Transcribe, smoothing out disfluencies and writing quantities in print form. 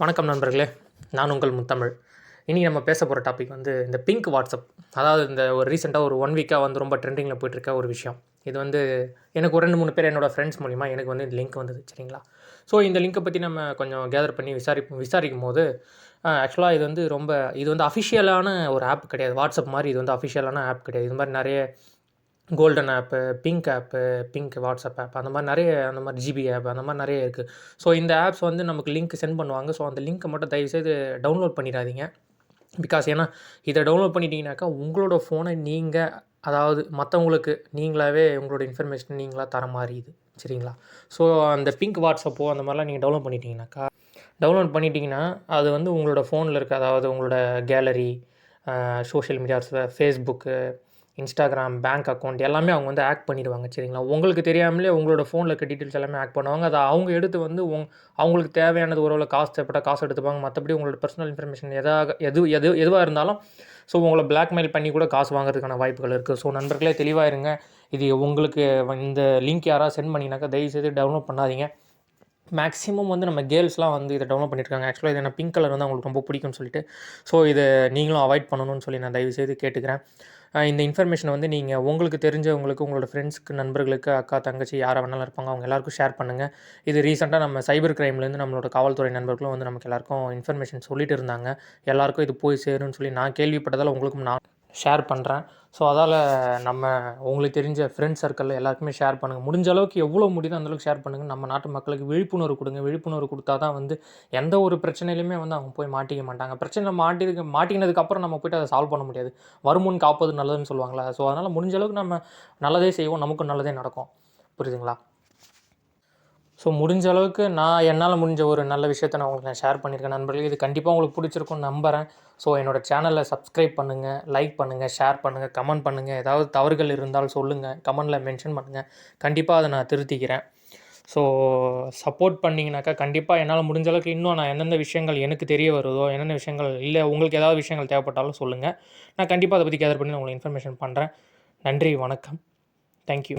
வணக்கம் நண்பர்களே, நான் உங்கள் முத்தமிழ். இன்றைக்கி நம்ம பேச போகிற டாபிக் வந்து இந்த பிங்க் வாட்ஸ்அப். அதாவது இந்த ஒரு ரீசெண்டாக ஒரு 1 வீக்காக வந்து ரொம்ப ட்ரெண்டிங்கில் போயிட்டுருக்க ஒரு விஷயம். இது வந்து எனக்கு ஒரு 2-3 பேர் என்னோடய ஃப்ரெண்ட்ஸ் மூலிமா எனக்கு வந்து இந்த லிங்க் வந்தது, சரிங்களா? ஸோ இந்த லிங்க்கை பற்றி நம்ம கொஞ்சம் கேதர் பண்ணி விசாரிக்கும் போது ஆக்சுவலாக இது வந்து அஃபிஷியலான ஒரு ஆப் கிடையாது. வாட்ஸ்அப் மாதிரி இது வந்து அஃபிஷியலான ஆப் கிடையாது. இது மாதிரி நிறைய கோல்டன் ஆப்பு, பிங்க் வாட்ஸ்அப் ஆப் அந்த மாதிரி ஜிபி ஆப் அந்த மாதிரி நிறைய இருக்குது. ஸோ இந்த ஆப்ஸ் வந்து நமக்கு லிங்க் சென்ட் பண்ணுவாங்க. ஸோ அந்த லிங்க்கை மட்டும் தயவுசெய்து டவுன்லோட் பண்ணிடாதீங்க. பிகாஸ் ஏன்னா இதை டவுன்லோட் பண்ணிட்டீங்கனாக்கா உங்களோட ஃபோனை நீங்கள், அதாவது மற்றவங்களுக்கு நீங்களாகவே உங்களோட இன்ஃபர்மேஷன் நீங்களாக தர மாதிரி இது, சரிங்களா? ஸோ அந்த பிங்க் வாட்ஸ்அப்போ அந்த மாதிரிலாம் நீங்கள் டவுன்லோட் பண்ணிட்டீங்கன்னா அது வந்து உங்களோட ஃபோனில் இருக்க, அதாவது உங்களோட கேலரி, சோஷியல் மீடியாஸில் ஃபேஸ்புக்கு, இன்ஸ்டாகிராம், பேங்க் அக்கௌண்ட் எல்லாமே அவங்க வந்து ஆக்ட் பண்ணிடுவாங்க, சரிங்களா? உங்களுக்கு தெரியாமலே உங்களோட ஃபோனில் இருக்க டீட்டெயில்ஸ் எல்லாமே ஆக்ட் பண்ணுவாங்க. அதை அவங்க எடுத்து வந்து அவங்களுக்கு தேவையானது ஒருவேளை காசு தேவைப்பட்டால் காசு எடுத்துப்பாங்க. மற்றபடி உங்களோட பர்சனல் இன்ஃபர்மேஷன் எதுவாக இருந்தாலும் ஸோ உங்களை பிளாக்மெயில் பண்ணி கூட காசு வாங்குறதுக்கான வாய்ப்புகள் இருக்குது. ஸோ நண்பர்களே தெளிவாக இருங்க. இது உங்களுக்கு இந்த லிங்க் யாராவது சென்ட் பண்ணிங்கனாக்கா தயவுசெய்து டவுன்லோட் பண்ணாதீங்க. மேக்ஸிமம் வந்து நம்ம கேர்ள்ஸ்லாம் வந்து இதை டவுன்லோட் பண்ணியிருக்காங்க. ஆக்சுவலாக இது எனக்கு பிங்க் கலர் வந்து அவங்களுக்கு ரொம்ப பிடிக்கும்னு சொல்லிட்டு ஸோ இதை நீங்களும் அவாய்ட் பண்ணணும்னு சொல்லி நான் தயவுசெய்து கேட்டுக்கிறேன். இந்த இன்ஃபர்மேஷனை வந்து நீங்கள் உங்களுக்கு தெரிஞ்சவங்களுக்கு, உங்களோட ஃப்ரெண்ட்ஸ்க்கு, நண்பர்களுக்கு, அக்கா, தங்கச்சி யாராக வேணாலும் இருப்பாங்க, அவங்க எல்லாருக்கும் ஷேர் பண்ணுங்கள். இது ரீசெண்டாக நம்ம சைபர் கிரைம்லேருந்து நம்மளோட காவல்துறை நண்பர்களும் வந்து நமக்கு எல்லாருக்கும் இன்ஃபர்மேஷன் சொல்லிட்டு இருந்தாங்க. எல்லாருக்கும் இது போய் சேரும்னு சொல்லி நான் கேள்விப்பட்டதால் உங்களுக்கும் நான் ஷேர் பண்ணுறேன். ஸோ அதால் நம்ம உங்களுக்கு தெரிஞ்ச ஃப்ரெண்ட்ஸ் சர்க்கிளில் எல்லாருக்குமே ஷேர் பண்ணுங்கள். முடிஞ்ச அளவுக்கு எவ்வளோ முடியுதோ அந்தளவுக்கு ஷேர் பண்ணுங்கள். நம்ம நாட்டு மக்களுக்கு விழிப்புணர்வு கொடுங்க. விழிப்புணர்வு கொடுத்தா தான் வந்து எந்த ஒரு பிரச்சனையிலுமே வந்து அவங்க போய் மாட்டிக்க மாட்டாங்க. பிரச்சனை மாட்டினதுக்கப்புறம் நம்ம போய்ட்டு அதை சால்வ் பண்ண முடியாது. வருமுன் காப்பது நல்லதுன்னு சொல்லுவாங்களா? ஸோ அதனால் முடிஞ்ச அளவுக்கு நம்ம நல்லதே செய்வோம், நமக்கும் நல்லதே நடக்கும். புரியுதுங்களா? ஸோ முடிஞ்ச அளவுக்கு என்னால் முடிஞ்ச ஒரு நல்ல விஷயத்தை நான் உங்களுக்கு ஷேர் பண்ணியிருக்கேன் நண்பர்களே. இது கண்டிப்பாக உங்களுக்கு பிடிச்சிருக்கும்னு நம்புகிறேன். ஸோ என்னோடய சேனலை சப்ஸ்கிரைப் பண்ணுங்கள், லைக் பண்ணுங்கள், ஷேர் பண்ணுங்கள், கமெண்ட் பண்ணுங்கள். ஏதாவது தவறுகள் இருந்தால் சொல்லுங்கள், கமெண்டில் மென்ஷன் பண்ணுங்கள். கண்டிப்பாக அதை நான் திருத்திக்கிறேன். ஸோ சப்போர்ட் பண்ணிங்கனாக்கா கண்டிப்பாக என்னால் முடிஞ்ச அளவுக்கு இன்னும் நான் எந்தெந்த விஷயங்கள் எனக்கு தெரிய வருதோ, என்னென்ன விஷயங்கள் இல்லை உங்களுக்கு ஏதாவது விஷயங்கள் தேவைப்பட்டாலும் சொல்லுங்கள். நான் கண்டிப்பாக அதை பற்றி கேதர் பண்ணி நான் உங்களுக்கு இன்ஃபர்மேஷன் பண்ணுறேன். நன்றி, வணக்கம். தேங்க்யூ.